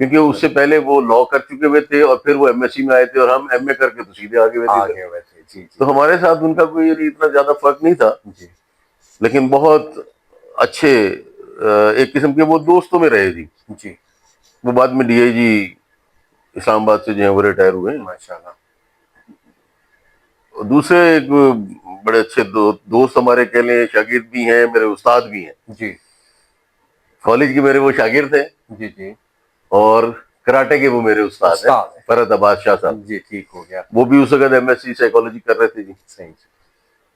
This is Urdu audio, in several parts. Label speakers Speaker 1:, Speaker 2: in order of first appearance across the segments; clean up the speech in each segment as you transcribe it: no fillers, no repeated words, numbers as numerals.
Speaker 1: کیونکہ اس سے پہلے وہ لا کر چکے ہوئے تھے اور پھر وہ ایم ایس سی میں آئے تھے اور ہم ایم اے کر کے تو سیدھے آگے ہوئے تھے.
Speaker 2: آگے ہوئے تھے. جی جی
Speaker 1: تو ہمارے ساتھ ان کا کوئی اتنا زیادہ فرق نہیں تھا,
Speaker 2: جی
Speaker 1: لیکن بہت اچھے ایک قسم کے وہ دوستوں میں رہے جی.
Speaker 2: جی.
Speaker 1: وہ بعد میں ڈی آئی جی اسلام آباد سے جو ہیں وہ ریٹائر ہوئے ہیں.
Speaker 2: ماشاء اللہ.
Speaker 1: دوسرے ایک بڑے اچھے دوست ہمارے کہہ لیں, شاگرد بھی ہیں, میرے استاد بھی ہیں.
Speaker 2: جی
Speaker 1: کالج کے میرے وہ شاگرد ہیں
Speaker 2: جی جی.
Speaker 1: اور کراٹے کے وہ میرے استاد ہیں,
Speaker 2: استاد ہیں.
Speaker 1: فرحت عباس شاہ صاحب.
Speaker 2: جی ٹھیک ہو گیا.
Speaker 1: وہ بھی اس وقت ایم ایس سی سائیکالوجی کر رہے تھے جی.
Speaker 2: صحیح.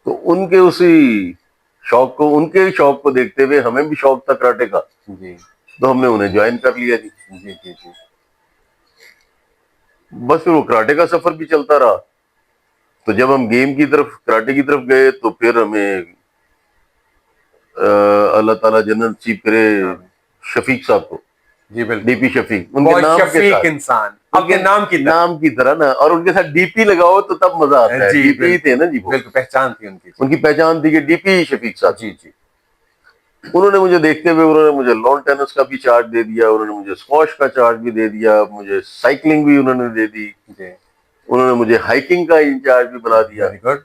Speaker 1: تو ان کے اسی شوق کو, ان کے شوق کو دیکھتے ہوئے ہمیں بھی شوق تھا کراٹے کا,
Speaker 2: جی
Speaker 1: تو ہم نے انہیں جوائن کر لیا جی.
Speaker 2: جی جی جی.
Speaker 1: بس پھر وہ کراٹے کا سفر بھی چلتا رہا. تو جب ہم گیم کی طرف, کراٹے کی طرف گئے, تو پھر ہمیں اللہ تعالیٰ جنت نصیب کرے شفیق صاحب کو,
Speaker 2: جی بالکل.
Speaker 1: ڈی پی شفیق, ان کے
Speaker 2: بہت
Speaker 1: نام کے
Speaker 2: شفیق
Speaker 1: ساتھ,
Speaker 2: انسان,
Speaker 1: ان کے
Speaker 2: اپنے نام کی طرح.
Speaker 1: نام کی طرح نا, اور ان کے ساتھ ڈی پی لگاؤ تو تب مزہ آتا ہے.
Speaker 2: جی
Speaker 1: ڈی پی تھے نا جی وہ,
Speaker 2: بالکل پہچان تھی ان کی.
Speaker 1: ان کی پہچان تھی کہ ڈی پی شفیق صاحب.
Speaker 2: جی جی.
Speaker 1: انہوں نے مجھے دیکھتے ہوئے انہوں نے مجھے لان ٹینس کا بھی چارج دے دیا, انہوں نے مجھے اسکواش کا چارج بھی دے دیا, مجھے سائیکلنگ بھی انہوں نے دے دی,
Speaker 2: جی.
Speaker 1: انہوں نے مجھے ہائیکنگ کا انچارج بھی بنا دیا.
Speaker 2: Very good.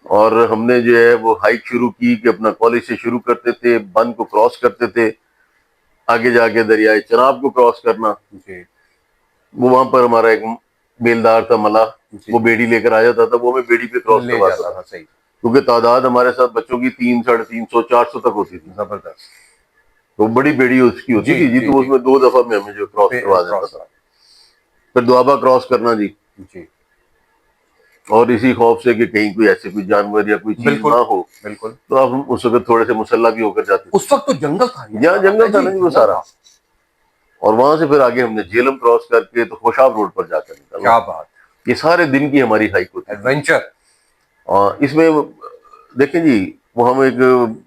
Speaker 1: اور ہم نے جو ہے وہ ہائیک شروع کی کہ اپنا کالج سے شروع کرتے تھے, بند کو کراس کرتے تھے, آگے جا کے دریائے چناب کو کراس کرنا.
Speaker 2: جی.
Speaker 1: وہ وہاں پر ہمارا ایک بیلدار تھا ملا,
Speaker 2: جی.
Speaker 1: وہ بیڑی لے کر آ جاتا تھا, وہ ہمیں بیڑی پہ کراس
Speaker 2: لے
Speaker 1: کرواتا
Speaker 2: جاتا
Speaker 1: تھا.
Speaker 2: تھا. صحیح.
Speaker 1: کیونکہ تعداد ہمارے ساتھ بچوں کی 300, 350, 400 تک ہوتی تھی.
Speaker 2: زبردست.
Speaker 1: تو بڑی بیڑی اس کی ہوتی تھی جی, تو اس میں 2 دفعہ میں ہمیں جو کراس کروا دیتا تھا. پھر دوابا کراس کرنا جی.
Speaker 2: جی.
Speaker 1: اور اسی خوف سے کہ کہیں کوئی ایسے کوئی جانور یا کوئی چیز
Speaker 2: بالکل
Speaker 1: نہ ہو,
Speaker 2: بالکل.
Speaker 1: تو اب ہم اس وقت تھوڑے سے مسلح بھی ہو کر جاتے تھے.
Speaker 2: اس وقت تو جنگل تھا.
Speaker 1: جہاں جنگل تھا نا جی وہ سارا. اور وہاں سے پھر آگے ہم نے جیلم کراس کر کے تو خوشاب روڈ پر جا کر نکلنا.
Speaker 2: کیا بات.
Speaker 1: یہ سارے دن کی ہماری ہائیک ہوتی ہے.
Speaker 2: ایڈونچر.
Speaker 1: اور اس میں دیکھیں جی, وہ ہم ایک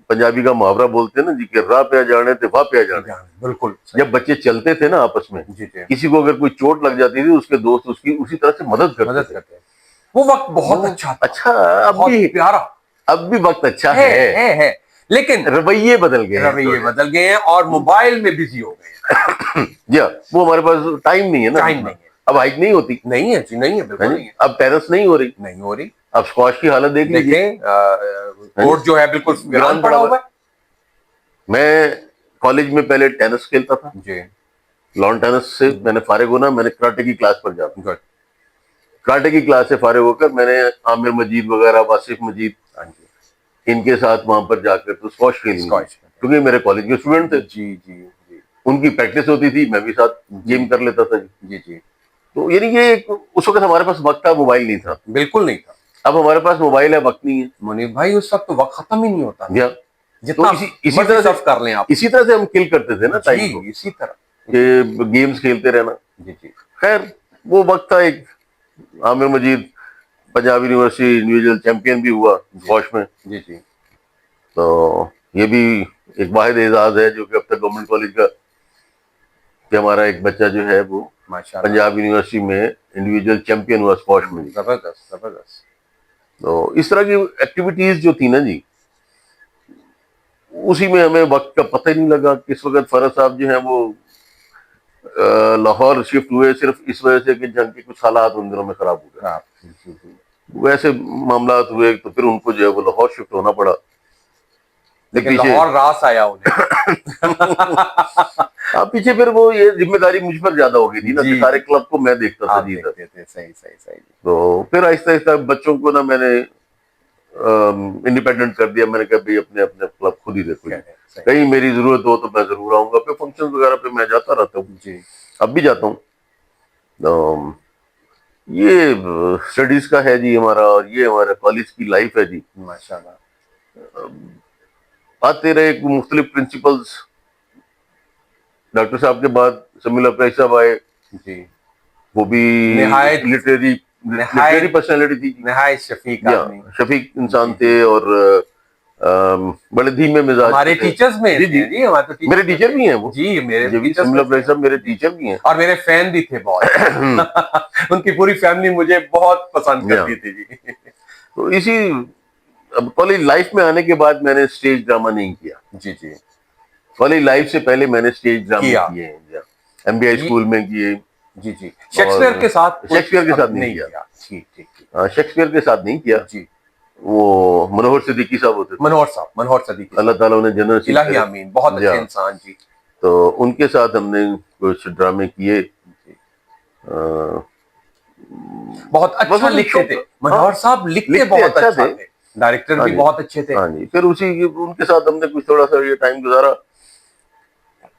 Speaker 1: پنجابی کا محاورہ بولتے ہیں نا جی, کہ راہ پہ جانے تھے واہ پہ جانے.
Speaker 2: بالکل.
Speaker 1: جب بچے چلتے تھے نا آپس میں,
Speaker 2: جی جی.
Speaker 1: کسی کو اگر کوئی چوٹ لگ جاتی تھی, اس کے دوست اس کی اسی طرح سے مدد کرتے تھے.
Speaker 2: وہ وقت بہت اچھا تھا.
Speaker 1: اچھا, اب بھی
Speaker 2: پیارا.
Speaker 1: اب بھی وقت اچھا ہے,
Speaker 2: لیکن
Speaker 1: رویے بدل گئے ہیں.
Speaker 2: رویے بدل گئے ہیں اور موبائل میں بزی ہو گئے ہیں.
Speaker 1: جی, وہ ہمارے پاس ٹائم نہیں ہے نا.
Speaker 2: ٹائم نہیں ہے.
Speaker 1: اب ہائیک نہیں ہوتی.
Speaker 2: نہیں ہے جی, نہیں ہے, بالکل نہیں ہے.
Speaker 1: اب ٹیرس نہیں ہو رہی.
Speaker 2: نہیں ہو رہی.
Speaker 1: اب اسکواش کی حالت دیکھ لیجیے,
Speaker 2: دیکھیں کورٹ جو ہے بالکل ویران پڑا ہوا ہے.
Speaker 1: میں کالج میں پہلے ٹینس کھیلتا تھا.
Speaker 2: جی.
Speaker 1: لان ٹینس سے میں نے فارغ ہونا, میں نے کراٹے کی کلاس پر جانا.
Speaker 2: گڈ.
Speaker 1: کراٹے کی کلاس سے فارغ ہو کر میں نے عامر مجید وغیرہ, واصف مجید, ان کے ساتھ وہاں پر جا کر تو اسکواش کھیلی, کیونکہ میرے کالج کے اسٹوڈنٹ تھے.
Speaker 2: جی جی جی.
Speaker 1: ان کی پریکٹس ہوتی تھی, میں بھی ساتھ گیم کر لیتا تھا.
Speaker 2: جی جی.
Speaker 1: تو یعنی یہ اس وقت ہمارے پاس وقت تھا, موبائل نہیں تھا.
Speaker 2: بالکل نہیں تھا.
Speaker 1: اب ہمارے پاس موبائل ہے, وقت نہیں ہے.
Speaker 2: منیب بھائی اس وقت تو وقت ختم ہی نہیں ہوتا.
Speaker 1: تو اسی طرح سے کر لیں آپ, اسی طرح سے ہم کل کرتے تھے نا ٹائم کو,
Speaker 2: اسی طرح
Speaker 1: کہ گیمز کھیلتے رہنا.
Speaker 2: جی جی.
Speaker 1: خیر وہ وقت تھا. ایک عامر مجید پنجاب یونیورسٹی انڈیویجول چیمپئن بھی ہوا اسکواش میں.
Speaker 2: جی جی.
Speaker 1: تو یہ بھی ایک واحد اعزاز ہے جو کہ اب تک گورنمنٹ کالج کا, کہ ہمارا ایک بچہ جو ہے وہ پنجاب یونیورسٹی میں انڈیویجول چیمپئن ہوا اسکواش میں.
Speaker 2: زبردست زبردست.
Speaker 1: تو اس طرح کی ایکٹیویٹیز جو تھی نا جی, اسی میں ہمیں وقت کا پتہ ہی نہیں لگا. کس وقت فرحت صاحب جو ہیں وہ لاہور شفٹ ہوئے صرف اس وجہ سے کہ جنگ کے کچھ حالات ان دنوں میں خراب ہو گئے. ویسے معاملات ہوئے تو پھر ان کو جو ہے وہ لاہور شفٹ ہونا پڑا.
Speaker 2: لیکن لاہور راس آیا انہیں.
Speaker 1: پیچھے پھر وہ یہ ذمہ داری مجھ پر زیادہ ہو گئی تھی نا, کہ سارے کلب کو میں دیکھتا تھا. جی
Speaker 2: صحیح صحیح صحیح.
Speaker 1: تو پھر آہستہ آہستہ بچوں کو نا میں نے انڈیپینڈنٹ کر دیا. میں نے کہا بھائی اپنے اپنے کلب خود ہی دیکھو, کہیں میری ضرورت ہو تو میں ضرور آؤں گا. پھر فنکشن وغیرہ پہ میں جاتا رہتا ہوں.
Speaker 2: جی.
Speaker 1: اب بھی جاتا ہوں. یہ اسٹڈیز کا ہے جی ہمارا, اور یہ ہمارا کالج کی لائف ہے جی.
Speaker 2: ماشاءاللہ.
Speaker 1: آتے رہے مختلف پرنسپلز. ڈاکٹر صاحب کے بعد سمیع اللہ پریش صاحب آئے.
Speaker 2: جی.
Speaker 1: وہ بھی
Speaker 2: نہایت
Speaker 1: لٹریری پرسنالٹی تھی.
Speaker 2: نہایت شفیق آدمی,
Speaker 1: شفیق انسان تھے, اور بڑے دھیمے مزاج.
Speaker 2: ہمارے ٹیچرز میں
Speaker 1: جی میرے ٹیچر بھی ہیں وہ.
Speaker 2: جی میرے
Speaker 1: سمیع اللہ پریش صاحب میرے ٹیچر بھی ہیں,
Speaker 2: اور میرے فین بھی تھے بہت. ان کی پوری فیملی مجھے بہت پسند کرتی تھی جی.
Speaker 1: تو اسی کالج لائف میں آنے کے بعد میں نے اسٹیج ڈرامہ نہیں کیا.
Speaker 2: جی جی.
Speaker 1: کالج لائف سے پہلے میں نے اسٹیج ڈرامے کیے ہیں. MBI اسکول میں کیے.
Speaker 2: جی جی. شیکسپیئر کے ساتھ
Speaker 1: نہیں کیا.
Speaker 2: ٹھیک ٹھیک.
Speaker 1: شیکسپیئر کے ساتھ نہیں کیا.
Speaker 2: جی.
Speaker 1: وہ منوہر صدیقی صاحب ہوتے تھے.
Speaker 2: منوہر صدیقی.
Speaker 1: اللہ تعالیٰ انہیں جنت نصیب
Speaker 2: الہی آمین. بہت اچھے انسان. جی.
Speaker 1: تو ان کے ساتھ ہم نے کچھ ڈرامے کیے.
Speaker 2: بہت اچھا لکھتے تھے منوہر صاحب. لکھتے بہت اچھا تھے. ڈائریکٹر بھی بہت اچھے تھے.
Speaker 1: ہاں جی. پھر ان کے ساتھ ہم نے کچھ تھوڑا سا یہ ٹائم گزارا.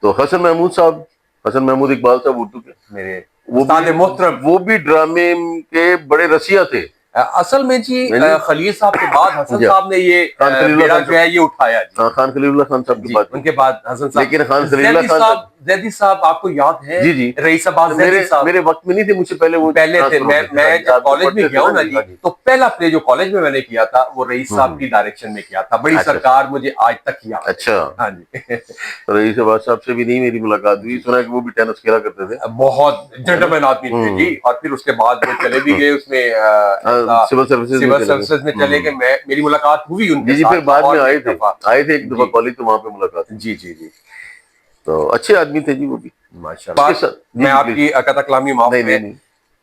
Speaker 1: تو حسن محمود اقبال صاحب اردو کے
Speaker 2: میرے استاد محترم,
Speaker 1: وہ بھی ڈرامے کے بڑے رسیہ تھے.
Speaker 2: اصل میں جی خلیل صاحب کے بعد حسن صاحب نے یہ بیڑا جو ہے یہ اٹھایا.
Speaker 1: خان خلیل اللہ خان صاحب کے بعد,
Speaker 2: ان کے بعد حسن صاحب.
Speaker 1: لیکن خان خلیل اللہ خان
Speaker 2: زیدی صاحب آپ کو یاد ہے؟
Speaker 1: جی جی.
Speaker 2: رئیس عباس زیدی صاحب
Speaker 1: میرے وقت میں نہیں تھے, مجھ سے پہلے. وہ
Speaker 2: پہلے تھے. میں جب کالج میں گیا ہوں نا جی, تو پہلا پلے جو کالج میں نے کیا تھا وہ رئیس صاحب کی ڈائریکشن میں کیا تھا. بڑی سرکار مجھے آج تک یاد.
Speaker 1: اچھا.
Speaker 2: ہاں جی.
Speaker 1: رئیس عباس صاحب سے بھی نہیں میری ملاقات ہوئی. سنا کہ وہ بھی ٹینس کھیلا کرتے تھے.
Speaker 2: بہت جنٹلمین آدمی تھے جی. اور پھر اس کے بعد وہ چلے بھی گئے اس میں
Speaker 1: سول سروسز
Speaker 2: میں چلے گئے. میری ملاقات ہوئی ان کے
Speaker 1: جی. پھر بعد میں آئے تھے ایک دفعہ کالج, تو وہاں پہ ملاقات.
Speaker 2: جی جی جی.
Speaker 1: تو اچھے آدمی تھے جی وہ بھی
Speaker 2: ماشاء اللہ. میں آپ کی قطع کلامی معاف ہے.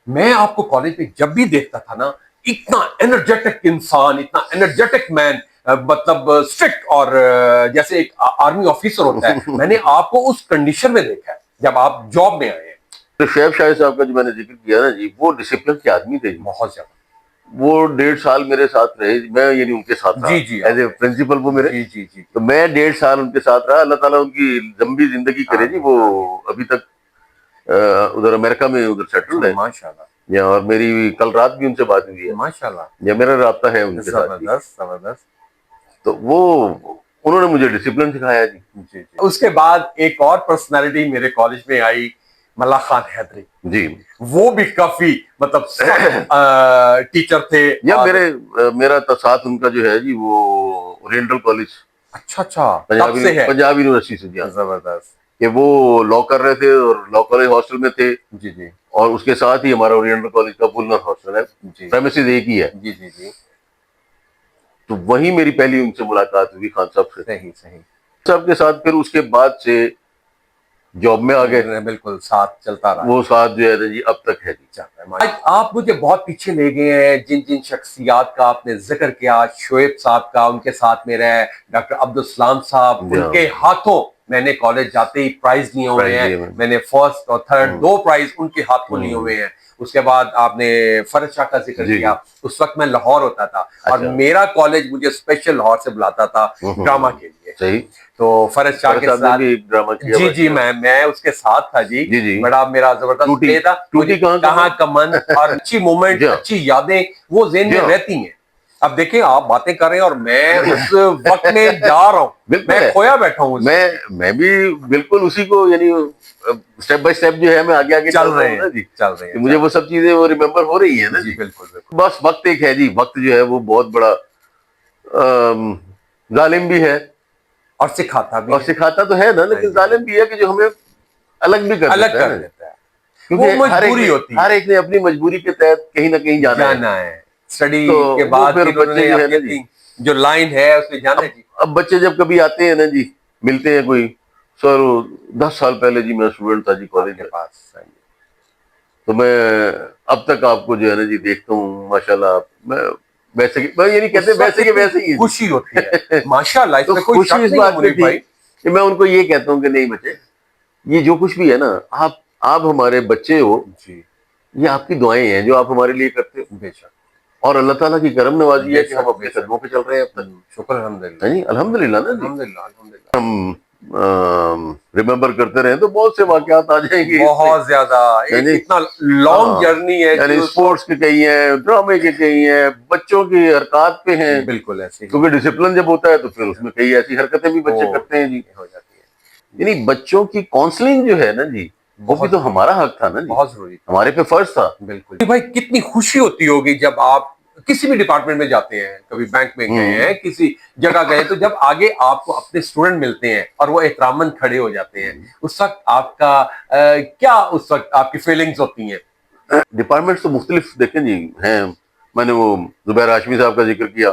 Speaker 2: میں آپ کو کالج میں جب بھی دیکھتا تھا نا, اتنا انرجیٹک انسان, اتنا انرجیٹک مین, مطلب اسٹرکٹ, اور جیسے ایک آرمی آفیسر ہوتا ہے. میں نے آپ کو اس کنڈیشن میں دیکھا ہے جب آپ جاب میں آئے ہیں.
Speaker 1: تو شعیب شاہد صاحب کا جو میں نے ذکر کیا نا جی, وہ ڈسپلن کے آدمی تھے.
Speaker 2: بہت زیادہ.
Speaker 1: وہ 1.5 سال میرے ساتھ رہے. میں یعنی ان کے ساتھ رہا ایز اے پرنسپل. وہ میرے.
Speaker 2: جی جی جی.
Speaker 1: تو میں 1.5 سال ان کے ساتھ رہا. اللہ تعالیٰ ان کی لمبی زندگی کرے جی. وہ ابھی تک ادھر امریکہ میں ادھر سیٹلڈ ہے
Speaker 2: ماشاء اللہ.
Speaker 1: اور میری کل رات بھی ان سے بات ہوئی ہے
Speaker 2: ماشاء اللہ.
Speaker 1: یا میرا رابطہ ہے ان کے ساتھ.
Speaker 2: زبردست.
Speaker 1: تو وہ انہوں نے مجھے ڈسپلن سکھایا جی.
Speaker 2: جی. اس کے بعد ایک اور پرسنالٹی میرے کالج میں آئی, ملا خان حیدری
Speaker 1: جی.
Speaker 2: وہ بھی کافی مطلب ٹیچر تھے.
Speaker 1: یا میرا ساتھ ان کا جو ہے جی وہ اورینٹل کالج.
Speaker 2: اچھا.
Speaker 1: پنجاب یونیورسٹی سے.
Speaker 2: زبردست.
Speaker 1: کہ وہ لا کر رہے تھے اور لا کالج ہاسٹل میں تھے.
Speaker 2: جی جی.
Speaker 1: اور اس کے ساتھ ہی ہمارا اورینٹل کالج کا پولنر ہاسٹل ہے. پریمیسز ایک ہی ہے.
Speaker 2: جی جی جی.
Speaker 1: تو وہی میری پہلی ان سے ملاقات ہوئی خان صاحب سے.
Speaker 2: صحیح صحیح.
Speaker 1: صاحب کے ساتھ پھر اس کے بعد سے جاب میں آ گئے.
Speaker 2: بالکل ساتھ چلتا رہا.
Speaker 1: وہ ساتھ جو ہے جی اب تک ہے جی.
Speaker 2: آپ مجھے بہت پیچھے لے گئے ہیں. جن شخصیات کا آپ نے ذکر کیا, شعیب صاحب کا, ان کے ساتھ میں رہے ڈاکٹر عبدالسلام صاحب, ان کے ہاتھوں میں نے کالج جاتے ہی پرائز لیے ہوئے ہیں. میں نے فرسٹ اور تھرڈ 2 پرائز ان کے ہاتھوں لیے ہوئے ہیں. اس کے بعد آپ نے فرد شاہ کا ذکر کیا. اس وقت میں لاہور ہوتا تھا اور میرا کالج مجھے اسپیشل لاہور سے بلاتا تھا ڈراما کے لیے.
Speaker 1: صحیح.
Speaker 2: تو فرد شاہ کے ساتھ جی جی میں اس کے ساتھ تھا جی. بڑا میرا زبردست پلے تھا. کہاں کا من اور اچھی مومنٹ, اچھی یادیں وہ ذہن میں رہتی ہیں. اب دیکھیں آپ باتیں کر رہے ہیں اور میں اس وقت میں جا رہا ہوں, میں کھویا بیٹھا ہوں.
Speaker 1: میں بھی بالکل اسی کو یعنی اسٹیپ بائی اسٹیپ جو ہے میں آگے
Speaker 2: چل رہے ہیں.
Speaker 1: مجھے وہ سب چیزیں وہ ریممبر ہو رہی ہیں نا جی.
Speaker 2: بالکل.
Speaker 1: بس وقت ایک ہے جی. وقت جو ہے وہ بہت بڑا ظالم بھی ہے
Speaker 2: اور سکھاتا بھی.
Speaker 1: اور سکھاتا تو ہے نا, لیکن ظالم بھی ہے کہ جو ہمیں الگ بھی کر دیتا ہے. کیونکہ ہر ایک نے اپنی مجبوری کے تحت کہیں نہ کہیں جانا ہے.
Speaker 2: اسٹڈی کے بعد جو لائن ہے اس میں جانا ہے جی.
Speaker 1: اب بچے جب کبھی آتے ہیں نا جی, ملتے ہیں کوئی سر 10 سال پہلے جی میں اسٹوڈنٹ تھا جی کالج کے پاس. تو میں اب تک آپ کو جو ہے نا جی دیکھتا ہوں ماشاءاللہ. میں ویسے یعنی کہتے ہیں ویسے کے ویسے ہی
Speaker 2: خوشی ہوتی ہے ماشاءاللہ. اس میں کوئی
Speaker 1: خوشی اس بات میں تھی کہ میں ان کو یہ کہتا ہوں کہ نہیں بچے, یہ جو کچھ بھی ہے نا, آپ ہمارے بچے ہو جی, یہ آپ کی دعائیں ہیں جو آپ ہمارے لیے کرتے ہو. بے شک. اور اللہ تعالیٰ کی کرم نوازی ہے کہ ہم اپنے قدموں پہ چل رہے ہیں اب تک.
Speaker 2: شکر الحمدللہ.
Speaker 1: جی الحمدللہ نا. ہم ریممبر کرتے رہیں تو بہت سے واقعات آ جائیں گے.
Speaker 2: بہت زیادہ. اتنا لانگ جرنی ہے.
Speaker 1: یعنی اسپورٹس کے کئی ہیں, ڈرامے کے کئی ہیں, بچوں کی حرکات پہ ہیں.
Speaker 2: بالکل ایسے.
Speaker 1: کیونکہ ڈسپلن جب ہوتا ہے تو پھر اس میں کئی ایسی حرکتیں بھی بچے کرتے ہیں جی.
Speaker 2: ہو جاتی ہے.
Speaker 1: یعنی بچوں کی کاؤنسلنگ جو ہے نا جی, وہ بھی تو ہمارا حق تھا نا جی.
Speaker 2: بہت ضروری.
Speaker 1: ہمارے پہ فرض تھا.
Speaker 2: بالکل بھائی. کتنی خوشی ہوتی ہوگی جب آپ کسی بھی ڈپارٹمنٹ میں جاتے ہیں, کبھی بینک میں گئے ہیں, کسی جگہ گئے, تو جب آگے آپ کو اپنے اسٹوڈنٹ ملتے ہیں اور وہ احتراماً کھڑے ہو جاتے ہیں, اس وقت آپ کا کیا اس وقت آپ کی فیلنگز ہوتی ہیں؟
Speaker 1: ڈپارٹمنٹس تو مختلف دیکھیں جی ہیں. میں نے وہ زبیر ہاشمی صاحب کا ذکر کیا.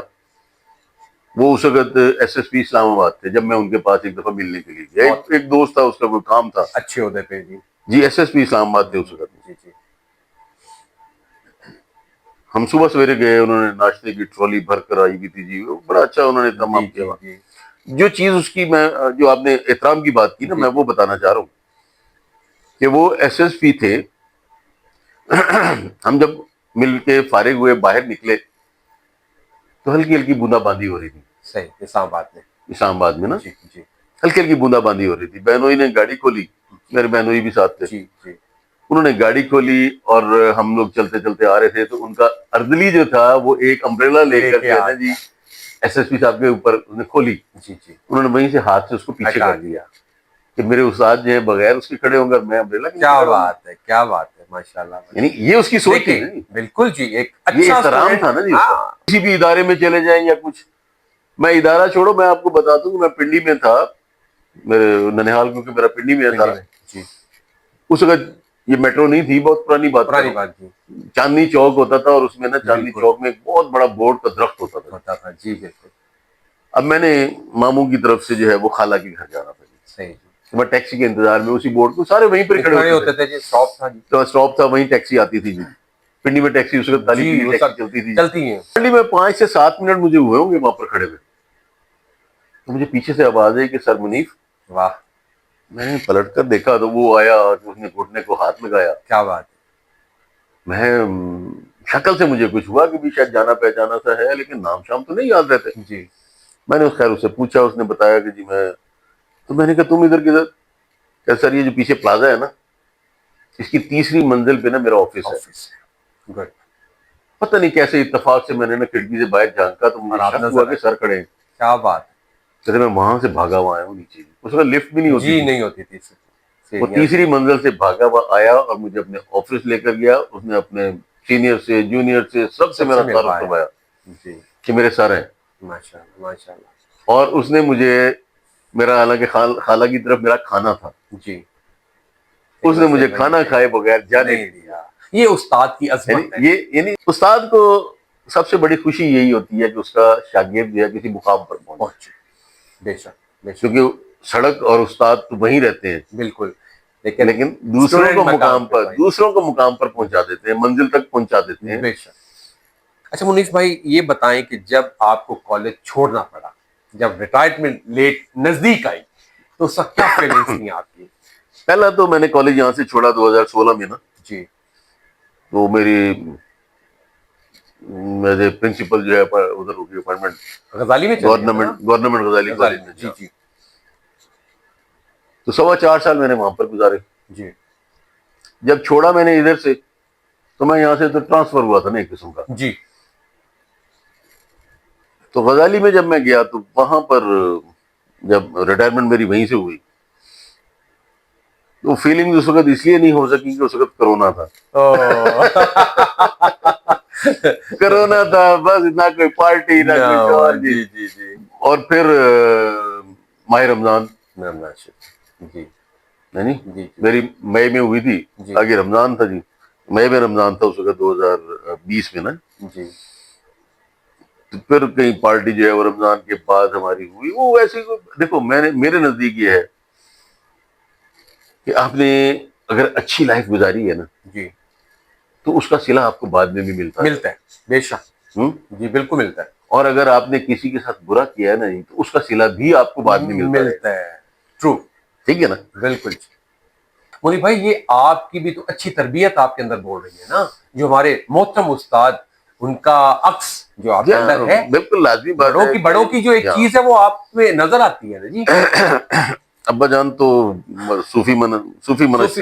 Speaker 1: وہ اس وقت SSP اسلام آباد تھے. جب میں ان کے پاس ایک دفعہ ملنے کے لیے گیا, ایک دوست تھا, اس کا کوئی کام تھا,
Speaker 2: اچھے عہدے پہ جی.
Speaker 1: جی SSP اسلام آباد تھے اس وقت.
Speaker 2: جی جی
Speaker 1: ہم صبح سویرے گئے, انہوں نے ناشتے کی ٹرالی بھر کر آئی ہوئی تھی جی, بڑا اچھا انہوں نے تمام کیا.
Speaker 2: جی
Speaker 1: جو چیز اس کی میں, جو آپ نے احترام کی بات کی نا, میں وہ بتانا چاہ رہا ہوں کہ وہ SSP تھے. ہم جب مل کے فارغ ہوئے باہر نکلے تو ہلکی ہلکی بوندا باندی ہو رہی تھی
Speaker 2: صحیح, اسلام آباد میں.
Speaker 1: اسلام آباد میں نا,
Speaker 2: جی جی
Speaker 1: ہلکی ہلکی بوندا باندی ہو رہی تھی. بہنوئی نے گاڑی کھولی, میرے بہنوئی بھی ساتھ تھے,
Speaker 2: جی جی
Speaker 1: انہوں نے گاڑی کھولی اور ہم لوگ چلتے چلتے آ رہے تھے تو ان کا اردلی جو تھا وہ ایک امبریلا لے کر کے نا جی SSP صاحب کے اوپر انہوں نے کھولی.
Speaker 2: جی جی
Speaker 1: انہوں نے وہیں سے ہاتھ سے اس کو پیچھے
Speaker 2: ہٹا
Speaker 1: کر دیا کہ میرے استاد جو ہے بغیر اس کے کھڑے ہوں گے, میں امبریلا کے
Speaker 2: کیا بات ہے, کیا بات ہے, ماشاء اللہ.
Speaker 1: یعنی یہ اس کی سوچ تھی نا جی,
Speaker 2: بالکل جی, ایک
Speaker 1: یہ
Speaker 2: اچھا
Speaker 1: احترام تھا نا جی اس کا. کسی بھی ادارے میں چلے جائیں یا کچھ, میں ادارہ چھوڑو, میں آپ کو بتا دوں کہ میں پنڈی میں تھا, میرے ننہال کیونکہ میرا پنڈی میں تھا.
Speaker 2: جی
Speaker 1: اس وقت یہ میٹرو نہیں تھی, بہت پرانی بات
Speaker 2: پرانی بات جی,
Speaker 1: چاندنی چوک ہوتا تھا اور اس میں نا چاندنی
Speaker 2: بالکل
Speaker 1: چوک میں ایک بہت بڑا بورڈ کا درخت ہوتا تھا.
Speaker 2: ہوتا تھا جی, بالکل
Speaker 1: اب میں نے ماموں کی طرف سے جو ہے وہ خالہ کے گھر جانا تھا جی,
Speaker 2: صحیح جی,
Speaker 1: میں ٹیکسی کے انتظار میں اسی بورڈ کو, سارے وہیں پر کھڑے ہوتے تھے.
Speaker 2: جی, اسٹاپ تھا جی,
Speaker 1: تو اسٹاپ تھا, وہیں ٹیکسی آتی تھی جی. پنڈی میں ٹیکسی اس وقت کالی
Speaker 2: جی,
Speaker 1: پیلی
Speaker 2: وہ
Speaker 1: ٹیکسی
Speaker 2: سب
Speaker 1: چلتی تھی.
Speaker 2: چلتی ہیں.
Speaker 1: پنڈی میں 5 سے 7 منٹ مجھے ہوئے ہوں گے وہاں پر کھڑے ہوئے, تو مجھے پیچھے سے آواز ہے کہ سر منیف.
Speaker 2: واہ,
Speaker 1: میں نے پلٹ کر دیکھا تو وہ آیا اور اس نے گھٹنے کو ہاتھ لگایا.
Speaker 2: کیا بات ہے.
Speaker 1: میں شکل سے مجھے کچھ ہوا کہ بھی شاید جانا پہچانا سا ہے, لیکن نام شام تو نہیں یاد رہتے.
Speaker 2: جی
Speaker 1: میں نے خیر اس سے پوچھا, اس نے بتایا کہ جی میں, تو میں نے کہا تم ادھر کدھر, کہ سر یہ جو پیچھے پلازا ہے نا, اس کی 3ری منزل پہ نا میرا آفس ہے.
Speaker 2: گڈ,
Speaker 1: پتہ نہیں کیسے اتفاق سے میں نے نا کھڑکی سے باہر جھانکا تو مجھے
Speaker 2: اور آپ
Speaker 1: شک ہوا
Speaker 2: نظر
Speaker 1: کہ
Speaker 2: آئے,
Speaker 1: سر کھڑے ہیں.
Speaker 2: کیا بات ہے.
Speaker 1: کہتے میں وہاں سے بھاگا ہوا آیا ہوں نیچے, اس وقت لفٹ بھی نہیں ہوتی
Speaker 2: جی
Speaker 1: تھی.
Speaker 2: نہیں ہوتی تھی,
Speaker 1: وہ 3ری منزل سے بھاگا ہوا آیا اور مجھے اپنے آفس لے کر گیا. اس نے اپنے سینئر سے, جونیئر سے, سب سے میرا تعارف کروایا
Speaker 2: جی,
Speaker 1: کہ میرے سر ہیں.
Speaker 2: ماشاء اللہ ماشاء اللہ.
Speaker 1: اور اس نے مجھے, میرا حالانکہ خالہ کی طرف میرا کھانا تھا,
Speaker 2: جی,
Speaker 1: اس نے مجھے کھانا کھائے بغیر جانے
Speaker 2: نہیں دیا. یہ استاد کی عظمت ہے.
Speaker 1: یعنی استاد کو سب سے بڑی خوشی یہی ہوتی ہے کہ اس کا شاگرد جو ہے کسی مقام پر پہنچے.
Speaker 2: بے شک, بے شک,
Speaker 1: کیونکہ سڑک اور استاد تو وہیں رہتے ہیں,
Speaker 2: بالکل,
Speaker 1: لیکن دوسروں کو مقام پر پہنچا دیتے ہیں, منزل تک پہنچا دیتے ہیں.
Speaker 2: بے شک. اچھا منیف بھائی, یہ بتائیں کہ جب آپ کو کالج چھوڑنا پڑا, جب ریٹائرمنٹ لیٹ نزدیک آئی, تو اس وقت کیا فیلنگس تھیں آپ کی؟
Speaker 1: پہلا تو میں نے کالج یہاں سے چھوڑا 2016 میں نا,
Speaker 2: جی,
Speaker 1: تو میری میرے پرنسپل جو ہے ادھر ہوگی اپائنٹمنٹ,
Speaker 2: غزالی میں چلے گئے
Speaker 1: گورنمنٹ غزالی کالج میں.
Speaker 2: جی جی
Speaker 1: تو 4.25 سال میں نے وہاں پر گزارے.
Speaker 2: جی,
Speaker 1: جب چھوڑا میں نے ادھر سے, تو میں یہاں سے تو ٹرانسفر ہوا تھا نا ایک قسم کا.
Speaker 2: جی,
Speaker 1: تو غزالی میں جب میں گیا تو وہاں پر جب ریٹائرمنٹ میری وہیں سے ہوئی, تو فیلنگ اس وقت اس لیے نہیں ہو سکی کہ اس وقت کرونا تھا. کرونا تھا بس, نہ کوئی پارٹی نہ کچھ اور.
Speaker 2: جی جی جی,
Speaker 1: اور پھر ماہ رمضان,
Speaker 2: جی
Speaker 1: یعنی
Speaker 2: جی
Speaker 1: میری مئی میں ہوئی تھی,
Speaker 2: جی
Speaker 1: آگے رمضان تھا جی, مئی میں رمضان تھا اس وقت 2020 میں نا.
Speaker 2: جی,
Speaker 1: تو پھر کہیں پارٹی جو ہے وہ رمضان کے بعد ہماری ہوئی. وہ ویسے دیکھو, میرے نزدیک یہ ہے کہ آپ نے اگر اچھی لائف گزاری ہے نا,
Speaker 2: جی,
Speaker 1: تو اس کا صلہ آپ کو بعد میں بھی ملتا
Speaker 2: ہے, بے شک, جی بالکل ملتا ہے.
Speaker 1: اور اگر آپ نے کسی کے ساتھ برا کیا ہے نا, تو اس کا صلہ بھی آپ کو بعد میں ملتا ہے.
Speaker 2: ٹرو,
Speaker 1: ٹھیک ہے نا,
Speaker 2: بالکل. منیف بھائی, یہ آپ کی بھی تو اچھی تربیت آپ کے اندر بول رہی ہے نا, جو ہمارے محترم استاد, ان کا عکس جو آپ کے اندر ہے,
Speaker 1: بالکل لازمی بات ہے.
Speaker 2: بڑوں کی جو ایک چیز ہے وہ آپ میں نظر آتی ہے نا جی.
Speaker 1: ابا جان تو صوفی منش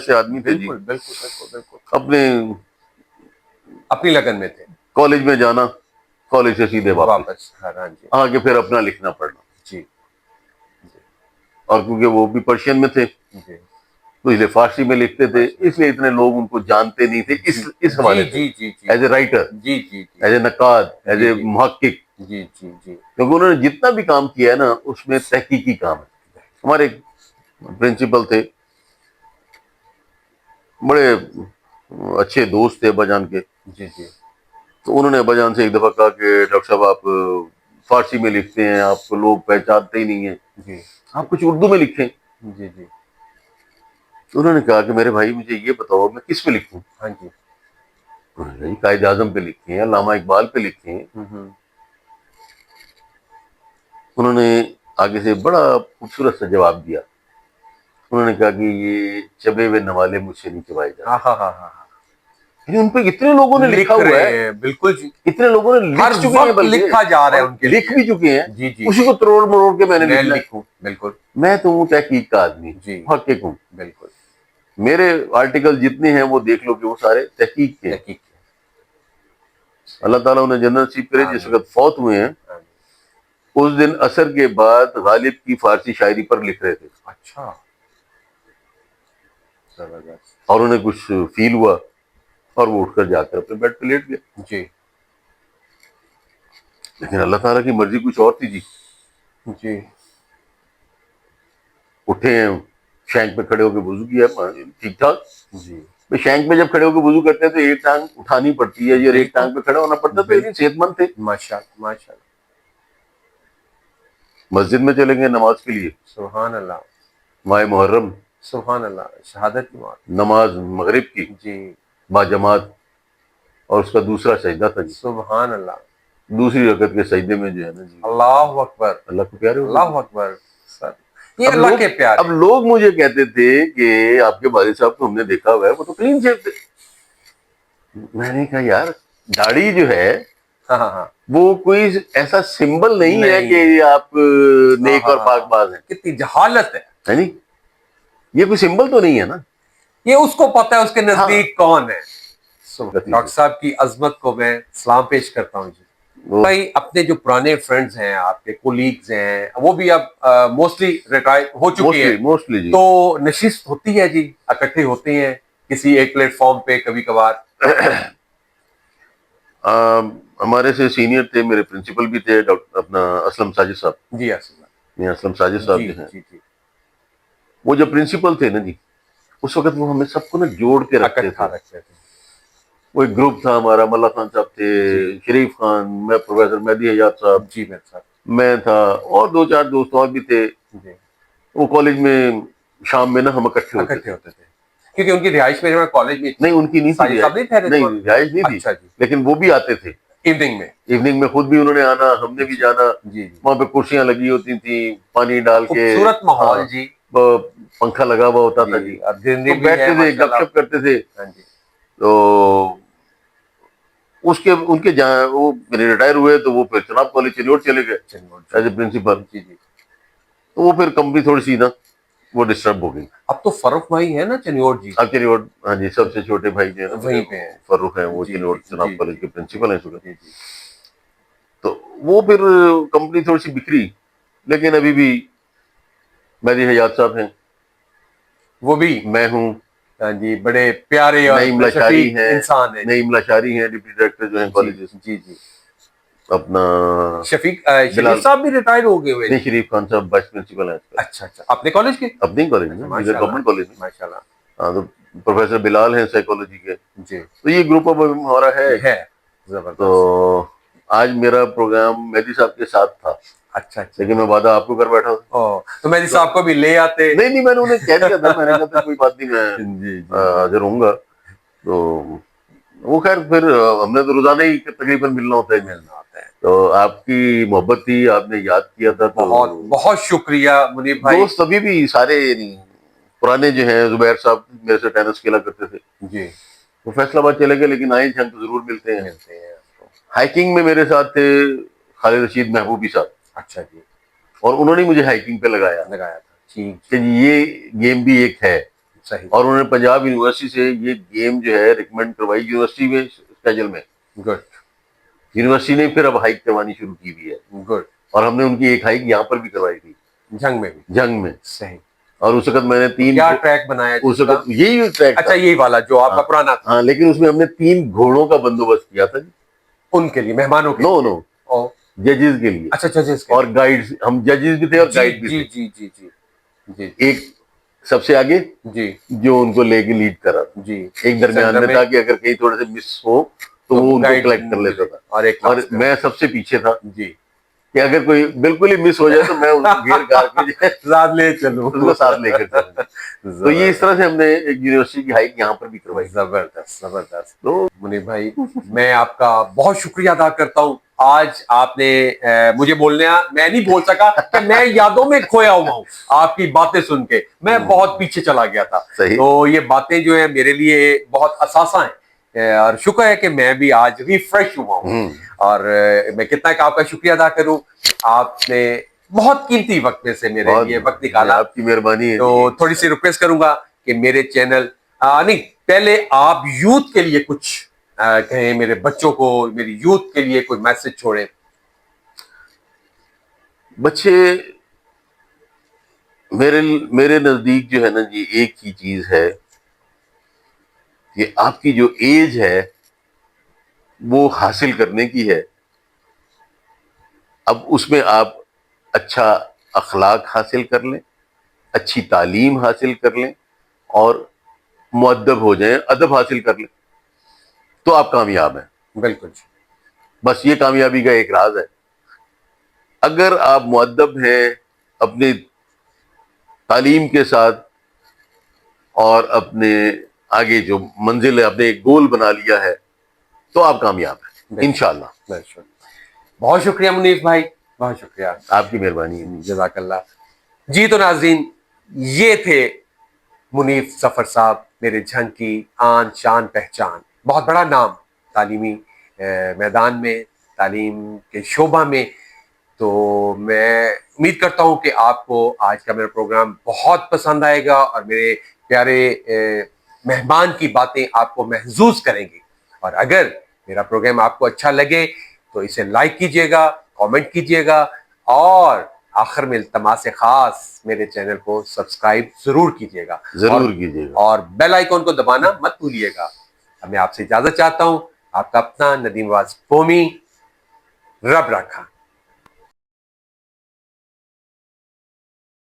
Speaker 1: سے آدمی تھے جی, اپنے
Speaker 2: اپنی لگن میں تھے,
Speaker 1: کالج میں جانا, کالج سے سیدھے واپس,
Speaker 2: جی
Speaker 1: آگے پھر اپنا لکھنا پڑھنا.
Speaker 2: جی,
Speaker 1: اور کیونکہ وہ بھی پرشین میں تھے,
Speaker 2: جی
Speaker 1: تو اس لیے فارسی میں لکھتے تھے, اس لیے اتنے لوگ ان کو جانتے نہیں تھے اس حوالے سے, ایز اے رائٹر,
Speaker 2: جی جی,
Speaker 1: ایز اے نقاد, ایز اے محقق.
Speaker 2: جی جی جی,
Speaker 1: کیونکہ انہوں نے جتنا بھی کام کیا ہے نا, اس میں تحقیقی کام ہے. ہمارے پرنسپل تھے, بڑے اچھے دوست تھے ابا جان کے.
Speaker 2: جی جی,
Speaker 1: تو انہوں نے ابا جان سے ایک دفعہ کہا کہ ڈاکٹر صاحب آپ فارسی میں لکھتے ہیں, آپ کو لوگ پہچانتے ہی نہیں ہیں,
Speaker 2: جی
Speaker 1: آپ کچھ اردو میں لکھیں.
Speaker 2: جی جی,
Speaker 1: انہوں نے کہا کہ میرے بھائی مجھے یہ بتاؤ میں کس پہ لکھوں.
Speaker 2: ہاں جی.
Speaker 1: قائد اعظم پہ لکھے ہیں, علامہ اقبال پہ لکھے ہیں. انہوں نے آگے سے بڑا خوبصورت سا جواب دیا. انہوں نے کہا کہ یہ چبے ہوئے نوالے مجھ سے نہیں چبائے جاتے.
Speaker 2: ہاں ہاں ہاں ہاں,
Speaker 1: یعنی ان پہ اتنے لوگوں نے
Speaker 2: لکھ
Speaker 1: لکھا ہوا
Speaker 2: رہے
Speaker 1: ہے,
Speaker 2: ہیں. بالکل جی,
Speaker 1: اتنے لوگوں نے
Speaker 2: ہر
Speaker 1: لکھ چکے ہیں,
Speaker 2: وقت
Speaker 1: بلکہ
Speaker 2: لکھا جا رہا ہے ان کے
Speaker 1: لکھ بھی چکے ہیں.
Speaker 2: جی جی,
Speaker 1: اسی کو تروڑ مروڑ کے میں نے
Speaker 2: میں
Speaker 1: لکھنا ہے.
Speaker 2: لکھوں. بالکل
Speaker 1: میں تو ہوں تحقیق کا آدمی,
Speaker 2: جی,
Speaker 1: محقق ہوں.
Speaker 2: بالکل
Speaker 1: میرے آرٹیکل جتنے ہیں وہ دیکھ لو کہ وہ سارے تحقیق کے ہیں.
Speaker 2: تحقیق.
Speaker 1: اللہ تعالیٰ انہیں جنت نصیب کرے. جس وقت فوت ہوئے ہیں اس دن عصر کے بعد غالب کی فارسی شاعری پر لکھ رہے تھے.
Speaker 2: اچھا, زبردست.
Speaker 1: اور انہیں کچھ فیل ہوا اور وہ اٹھ کر جا کر اپنے بیڈ پہ لیٹ گئے.
Speaker 2: جی
Speaker 1: لیکن اللہ تعالیٰ کی مرضی کچھ اور تھی جی.
Speaker 2: جی
Speaker 1: اٹھے ہیں, شینک پہ کھڑے ہو کے وضو کیا, ٹھیک ٹھاک.
Speaker 2: جی,
Speaker 1: شینک پہ جب کھڑے ہو کے وضو کرتے ہیں تو ایک ٹانگ اٹھانی پڑتی ہے اور ایک ٹانگ پہ کھڑا ہونا پڑتا ہے. تو لیکن صحت مند تھے.
Speaker 2: ماشاء اللہ ماشاء اللہ.
Speaker 1: مسجد میں چلیں گے نماز کے لیے,
Speaker 2: سبحان اللہ
Speaker 1: ماہ محرم,
Speaker 2: سبحان اللہ, شہادت کی بات.
Speaker 1: نماز مغرب کی
Speaker 2: جی
Speaker 1: با جماعت, اور اس کا دوسرا سجدہ تھا جی.
Speaker 2: سبحان اللہ.
Speaker 1: دوسری رکعت کے سجدے میں جو ہے نا جی,
Speaker 2: اللہ اکبر,
Speaker 1: اللہ کو پیارے ہو گئے.
Speaker 2: اللہ اکبر. سر یہ اللہ کے پیارے.
Speaker 1: اب لوگ مجھے کہتے تھے کہ آپ کے والد صاحب کو ہم نے دیکھا ہوا ہے, وہ تو کلین شیو تھے. میں نے کہا یار داڑھی جو ہے
Speaker 2: ہاں ہاں ہاں,
Speaker 1: وہ کوئی ایسا سمبل نہیں ہے کہ آپ نیک اور پاک باز ہیں.
Speaker 2: کتنی جہالت ہے.
Speaker 1: یعنی یہ کوئی سمبل تو نہیں ہے نا.
Speaker 2: یہ اس کو پتہ ہے اس کے نزدیک کون ہے. ڈاکٹر صاحب کی عظمت کو میں سلام پیش کرتا ہوں جی. بھائی اپنے جو پرانے فرینڈز ہیں, آپ کے کولیگز ہیں, وہ بھی اب موسٹلی ریٹائر ہو چکے ہیں,
Speaker 1: موسٹلی جی.
Speaker 2: تو نشست ہوتی ہے جی, اکٹھے ہوتے ہیں کسی ایک پلیٹ فارم پہ کبھی کبھار.
Speaker 1: ہمارے سے سینئر تھے, میرے پرنسپل بھی تھے, ڈاکٹر اپنا اسلم ساجد صاحب.
Speaker 2: جی
Speaker 1: اسلم ساجد صاحب جو ہیں,
Speaker 2: جی جی,
Speaker 1: وہ جو پرنسپل تھے نا جی, اس وقت وہ ہمیں سب کو نا جوڑ کے رکھتے تھے. وہ ایک گروپ تھا ہمارا, ملا خان صاحب تھے, شریف خان, میں پروفیسر مہدی حجات صاحب,
Speaker 2: جی
Speaker 1: میں تھا, اور دو چار دوست اور بھی تھے. وہ کالج میں شام میں نا ہم اکٹھے ہوتے تھے,
Speaker 2: کیونکہ ان کی رہائش میں کالج میں
Speaker 1: نہیں, ان کی نہیں تھی رہائش نہیں تھی, لیکن وہ بھی آتے تھے ایوننگ میں. خود بھی انہوں نے آنا, ہم نے بھی جانا. وہاں پہ کرسیاں لگی ہوتی تھیں, پانی ڈال کے,
Speaker 2: خوبصورت ماحول جی,
Speaker 1: پنکھا لگا ہوا ہوتا تھا جی, تو بیٹھتے تھے, گپ شپ کرتے تھے. تو ان کے جہاں وہ ریٹائر ہوئے تو وہ پھر چناب کالج چنوٹ چلے گئے ایز اے پرنسپل. تو وہ پھر کمپنی تھوڑی سی نا وہ ڈسٹرب ہو گئی.
Speaker 2: اب تو فاروق بھائی ہے نا چنیوٹ جی,
Speaker 1: اب چنیوٹ, ہاں جی, سب سے چھوٹے بھائی جو ہے
Speaker 2: وہیں پہ
Speaker 1: فاروق ہیں, وہ چنیوٹ چناب کالج کے پرنسپل ہیں. تو وہ پھر کمپنی تھوڑی سی بکھری, لیکن ابھی بھی مہدی حجات صاحب ہیں,
Speaker 2: وہ بھی
Speaker 1: میں ہوں.
Speaker 2: ہاں جی, بڑے پیارے اور
Speaker 1: نعیم لاشاری ہیں,
Speaker 2: انسان ہیں.
Speaker 1: نعیم لاشاری ہیں, ڈپٹی ڈائریکٹر جو ہیں کالج.
Speaker 2: جی جی,
Speaker 1: اپنا
Speaker 2: شفیق صاحب بھی ریٹائر ہو گئے ہوئے.
Speaker 1: نہیں, شریف خان صاحب وائس پرنسپل ہیں.
Speaker 2: اچھا اچھا, اپنے کالج کے,
Speaker 1: اپنے کالج میں, گورنمنٹ کالج میں.
Speaker 2: ماشاء اللہ.
Speaker 1: ہاں, تو پروفیسر بلال ہیں سائیکالوجی کے.
Speaker 2: جی,
Speaker 1: تو یہ گروپ اب ہمارا ہے. تو آج میرا پروگرام مہدی صاحب کے ساتھ تھا.
Speaker 2: اچھا,
Speaker 1: لیکن میں وعدہ آپ کو کر بیٹھا ہوں.
Speaker 2: تو مہدی صاحب کو بھی لے آتے.
Speaker 1: نہیں, میں نے انہیں کہہ دیا تھا, میں نے کہا تھا کوئی بات نہیں, میں حاضر ہوں گا. تو وہ خیر پھر ہم نے تو روزانہ ہی تقریباً ملنا ہوتا ہے. تو آپ کی محبت تھی, آپ نے یاد کیا تھا, تو
Speaker 2: بہت بہت شکریہ منیب بھائی.
Speaker 1: دوست ابھی بھی سارے پرانے جو ہیں, زبیر صاحب میرے سے ٹینس کھیلا کرتے تھے
Speaker 2: جی,
Speaker 1: وہ فیصل آباد چلے گئے, لیکن آئے جھنگ تو ضرور ملتے ہیں. ہائیکنگ میں میرے ساتھ تھے خالد رشید محبوبی صاحب.
Speaker 2: اچھا جی,
Speaker 1: اور انہوں نے مجھے ہائیکنگ پہ لگایا
Speaker 2: تھا
Speaker 1: کہ یہ گیم بھی ایک ہے.
Speaker 2: صحیح.
Speaker 1: اور انہوں نے پنجاب یونیورسٹی سے یہ گیم جو ہے ریکمینڈ کروائی, یونیورسٹی میں اسکیجول میں.
Speaker 2: گڈ.
Speaker 1: یونیورسٹی نے پھر اب ہائیک کروانی شروع کی ہوئی ہے.
Speaker 2: گڈ.
Speaker 1: اور ہم نے ان کی ایک ہائیک یہاں پر بھی کروائی تھی, جنگ میں.
Speaker 2: صحیح.
Speaker 1: اور اس وقت میں نے 3
Speaker 2: کیا ٹریک بنایا
Speaker 1: اس وقت, یہی ٹریک.
Speaker 2: اچھا, یہی والا جو آپ کا پرانا تھا.
Speaker 1: ہاں, لیکن اس میں ہم نے 3 گھوڑوں کا بندوبست کیا تھا جی,
Speaker 2: ان کے لیے, مہمانوں کے.
Speaker 1: نو ججز کے لیے.
Speaker 2: اچھا, ججز کے.
Speaker 1: اور گائیڈ, ہم ججز بھی تھے اور گائیڈ بھی تھے.
Speaker 2: جی جی جی جی. ایک
Speaker 1: سب سے آگے
Speaker 2: جی,
Speaker 1: جو ان کو لے کے لیڈ کرا جی, ایک درمیان میں تھا کہ اگر کہیں تھوڑے سے مس ہو تو وہ ان کو کلیکٹ کر لیتا تھا, اور میں سب سے پیچھے تھا جی. کہ اگر کوئی بالکل ہی مس ہو جائے تو میں ان کو گھیر کر کے جو ہے
Speaker 2: ساتھ لے چلوں.
Speaker 1: اس کو ساتھ لے کر چلوں. تو یہ اس طرح سے ہم نے ایک یونیورسٹی کی ہائیک یہاں پر بھی کروائی.
Speaker 2: زبردست زبردست.
Speaker 1: تو
Speaker 2: منیف بھائی میں آپ کا بہت شکریہ ادا کرتا ہوں. آج آپ نے مجھے میں نہیں بول سکا کہ میں یادوں میں کھویا ہوا ہوں. آپ کی باتیں سن کے میں بہت پیچھے چلا گیا تھا.
Speaker 1: صحیح.
Speaker 2: تو یہ باتیں جو ہیں میرے لیے بہت اثاثہ ہیں اور شکر ہے کہ میں بھی آج ریفریش ہوا ہوں. اور میں کتنا کہ آپ کا شکریہ ادا کروں. آپ نے بہت قیمتی وقت میں سے میرے لیے وقت نکالا.
Speaker 1: آپ کی مہربانی ہے.
Speaker 2: تو تھوڑی سی ریکویسٹ کروں گا کہ میرے چینل نہیں پہلے آپ یوتھ کے لیے کچھ کہیں, میرے بچوں کو, میری یوتھ کے لیے کوئی میسج چھوڑیں.
Speaker 1: بچے میرے نزدیک جو ہے نا جی, ایک ہی چیز ہے کہ آپ کی جو ایج ہے وہ حاصل کرنے کی ہے. اب اس میں آپ اچھا اخلاق حاصل کر لیں, اچھی تعلیم حاصل کر لیں اور مؤدب ہو جائیں, ادب حاصل کر لیں تو آپ کامیاب ہیں.
Speaker 2: بالکل.
Speaker 1: بس یہ کامیابی کا ایک راز ہے. اگر آپ مؤدب ہیں اپنی تعلیم کے ساتھ اور اپنے آگے جو منزل ہے, اپنے ایک گول بنا لیا ہے, تو آپ کامیاب ہیں انشاءاللہ.
Speaker 2: بہت شکریہ منیف بھائی, بہت شکریہ.
Speaker 1: آپ کی مہربانی ہے.
Speaker 2: جزاک اللہ. جی تو ناظرین, یہ تھے منیف ظفر صاحب, میرے جھنگ کی آن شان پہچان. بہت بڑا نام تعلیمی میدان میں, تعلیم کے شعبہ میں. تو میں امید کرتا ہوں کہ آپ کو آج کا میرا پروگرام بہت پسند آئے گا اور میرے پیارے مہمان کی باتیں آپ کو محظوظ کریں گی. اور اگر میرا پروگرام آپ کو اچھا لگے تو اسے لائک کیجئے گا, کامنٹ کیجئے گا اور آخر میں التماس خاص میرے چینل کو سبسکرائب ضرور کیجئے گا.
Speaker 1: ضرور کیجئے گا.
Speaker 2: اور بیل آئیکن کو دبانا مت بھولیے گا. میں آپ سے اجازت چاہتا ہوں. آپ کا اپنا ندیم واز قومی. رب رکھا.